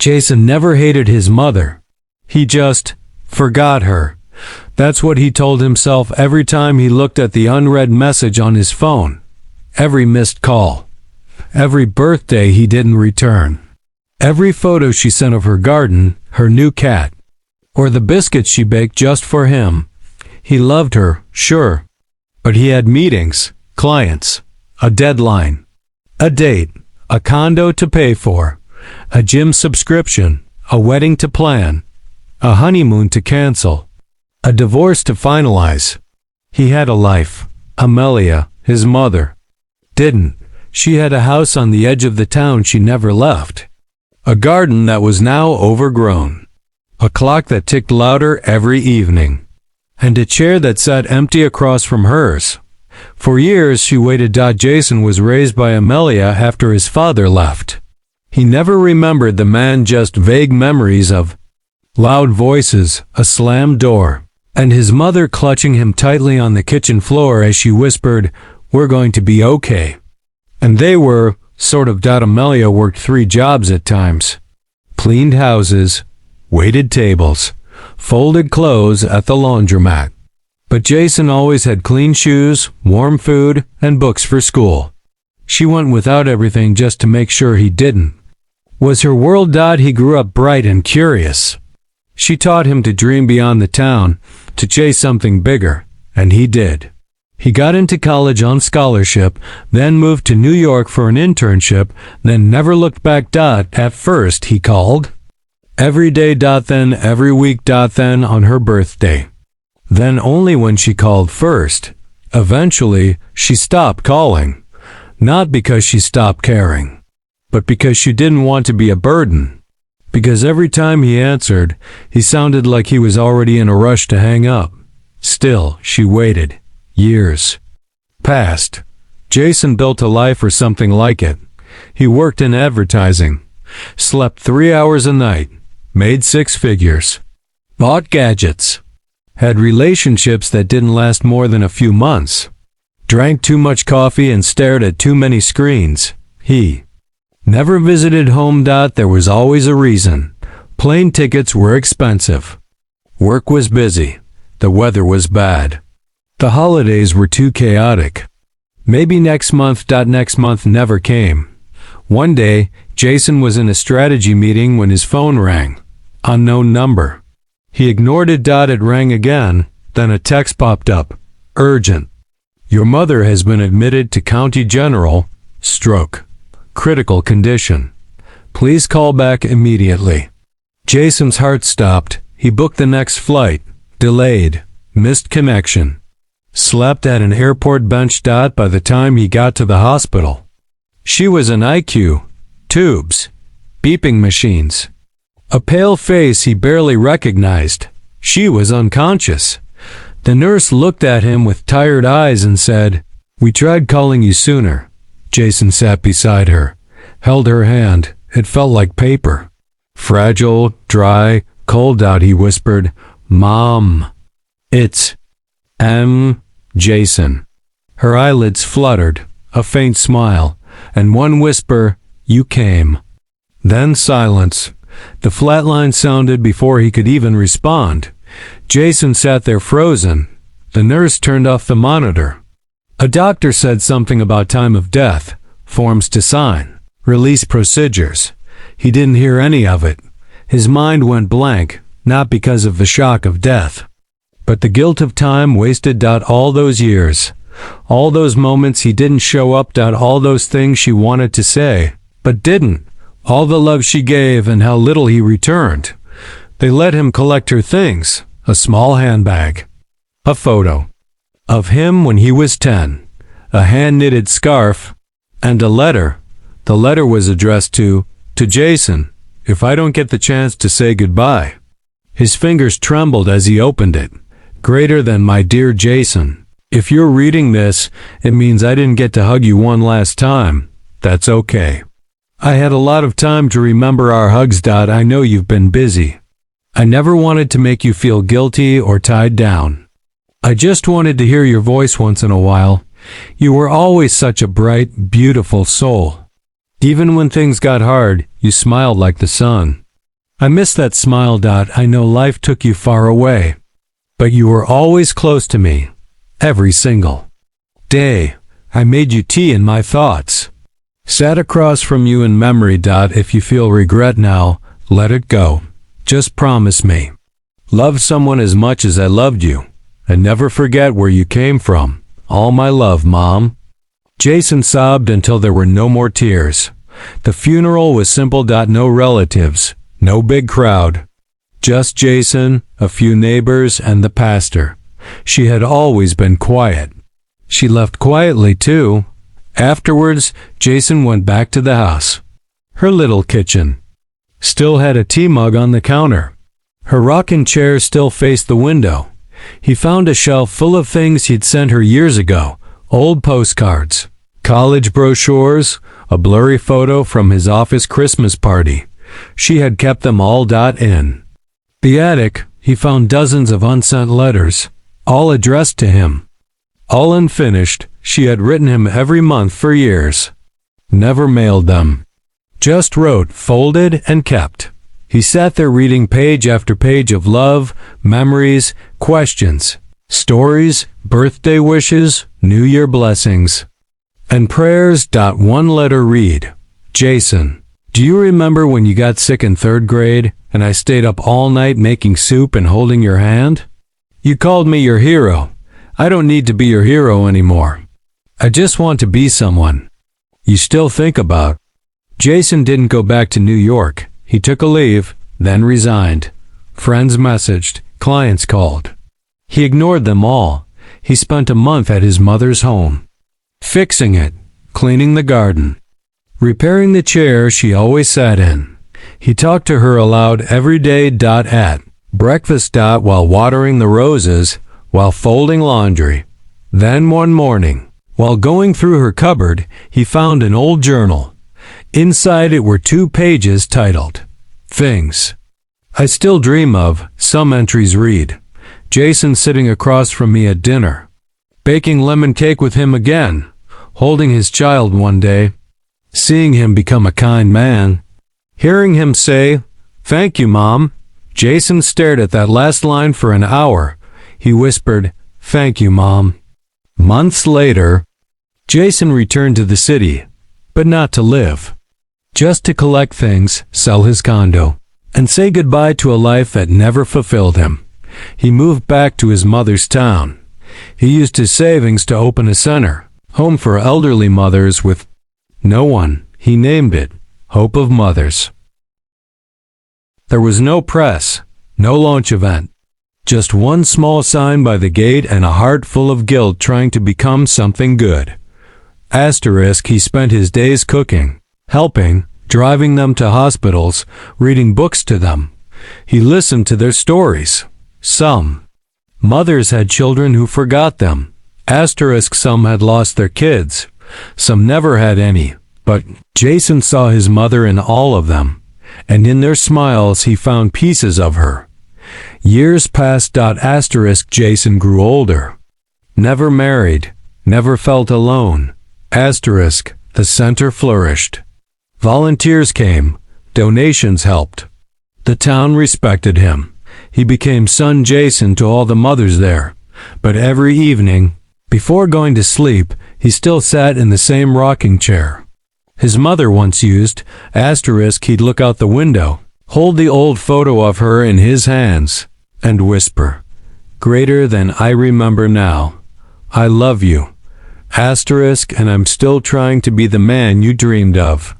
Jason never hated his mother. He just forgot her. That's what he told himself every time he looked at the unread message on his phone. Every missed call. Every birthday he didn't return. Every photo she sent of her garden, her new cat, or the biscuits she baked just for him. He loved her, sure. But he had meetings, clients, a deadline, a date, a condo to pay for, a gym subscription, a wedding to plan, a honeymoon to cancel, a divorce to finalize. He had a life. Amelia, his mother, didn't. She had a house on the edge of the town she never left. A garden that was now overgrown. A clock that ticked louder every evening. And a chair that sat empty across from hers. For years she waited. Jason was raised by Amelia after his father left. He never remembered the man, just vague memories of loud voices, a slammed door, and his mother clutching him tightly on the kitchen floor as she whispered, "We're going to be okay." And they were, sort of. Amelia worked 3 jobs at times. Cleaned houses, waited tables, folded clothes at the laundromat. But Jason always had clean shoes, warm food, and books for school. She went without everything just to make sure he didn't. Was her world. He grew up bright and curious. She taught him to dream beyond the town, to chase something bigger, and he did. He got into college on scholarship, then moved to New York for an internship, then never looked back. At first he called every day. Then every week. Then on her birthday. Then only when she called first. Eventually, she stopped calling. Not because she stopped caring, but because she didn't want to be a burden. Because every time he answered, he sounded like he was already in a rush to hang up. Still, she waited. Years passed. Jason built a life or something like it. He worked in advertising, slept 3 hours a night, made 6 figures, bought gadgets, had relationships that didn't last more than a few months, drank too much coffee and stared at too many screens. He never visited home. There was always a reason. Plane tickets were expensive. Work was busy. The weather was bad. The holidays were too chaotic. Maybe next month. Next month never came. One day, Jason was in a strategy meeting when his phone rang. Unknown number. He ignored it. It rang again, then a text popped up. Urgent. Your mother has been admitted to County General. Stroke. Critical condition. Please call back immediately. Jason's heart stopped. He booked the next flight. Delayed. Missed connection. Slept at an airport bench. By the time he got to the hospital, she was an IQ. Tubes. Beeping machines. A pale face he barely recognized. She was unconscious. The nurse looked at him with tired eyes and said, "We tried calling you sooner." Jason sat beside her, held her hand. It felt like paper. Fragile, dry, cold. He whispered, "Mom, it's Jason." Her eyelids fluttered, a faint smile, and one whisper, "You came." Then silence. The flatline sounded before he could even respond. Jason sat there frozen. The nurse turned off the monitor. A doctor said something about time of death, forms to sign, release procedures. He didn't hear any of it. His mind went blank, not because of the shock of death, but the guilt of time wasted. All those years, all those moments he didn't show up. All those things she wanted to say, but didn't. All the love she gave and how little he returned. They let him collect her things, a small handbag, a photo of him when he was 10, a hand-knitted scarf, and a letter. The letter was addressed to Jason, "If I don't get the chance to say goodbye." His fingers trembled as he opened it. Greater than my dear Jason. If you're reading this, it means I didn't get to hug you one last time. That's okay. I had a lot of time to remember our hugs. I know you've been busy. I never wanted to make you feel guilty or tied down. I just wanted to hear your voice once in a while. You were always such a bright, beautiful soul. Even when things got hard, you smiled like the sun. I miss that smile. I know life took you far away, but you were always close to me, every single day. I made you tea in my thoughts. Sat across from you in memory. If you feel regret now, let it go. Just promise me. Love someone as much as I loved you, and never forget where you came from. All my love, Mom. Jason sobbed until there were no more tears. The funeral was simple. No relatives, no big crowd. Just Jason, a few neighbors, and the pastor. She had always been quiet. She left quietly, too. Afterwards, Jason went back to the house. Her little kitchen still had a tea mug on the counter. Her rocking chair still faced the window. He found a shelf full of things he'd sent her years ago. Old postcards, college brochures, a blurry photo from his office Christmas party. She had kept them all. In the attic, he found dozens of unsent letters, all addressed to him. All unfinished. She had written him every month for years. Never mailed them. Just wrote, folded, and kept. He sat there reading page after page of love, memories, questions, stories, birthday wishes, New Year blessings, and prayers. One letter read, Jason, do you remember when you got sick in 3rd grade and I stayed up all night making soup and holding your hand? You called me your hero. I don't need to be your hero anymore. I just want to be someone you still think about. Jason didn't go back to New York. He took a leave, then resigned. Friends messaged, clients called. He ignored them all. He spent a month at his mother's home, fixing it, cleaning the garden, repairing the chair she always sat in. He talked to her aloud every day. At breakfast. While watering the roses, while folding laundry. Then one morning, while going through her cupboard, he found an old journal. Inside it were 2 pages titled, Things I Still Dream Of. Some entries read, Jason sitting across from me at dinner, baking lemon cake with him again, holding his child one day, seeing him become a kind man, hearing him say, Thank you, Mom. Jason stared at that last line for an hour. He whispered, Thank you, Mom. Months later, Jason returned to the city, but not to live. Just to collect things, sell his condo, and say goodbye to a life that never fulfilled him. He moved back to his mother's town. He used his savings to open a center, home for elderly mothers with no one. He named it Hope of Mothers. There was no press, no launch event. Just one small sign by the gate and a heart full of guilt trying to become something good. Asterisk. He spent his days cooking, helping, driving them to hospitals, reading books to them. He listened to their stories. Some mothers had children who forgot them. Asterisk. Some had lost their kids. Some never had any. But Jason saw his mother in all of them, and in their smiles he found pieces of her. Years passed. Asterisk. Jason grew older. Never married. Never felt alone. Asterisk. The center flourished. Volunteers came. Donations helped. The town respected him. He became Son Jason to all the mothers there. But every evening, before going to sleep, he still sat in the same rocking chair his mother once used. Asterisk. He'd look out the window, hold the old photo of her in his hands, and whisper, Greater than I remember now. I love you. Asterisk. And I'm still trying to be the man you dreamed of.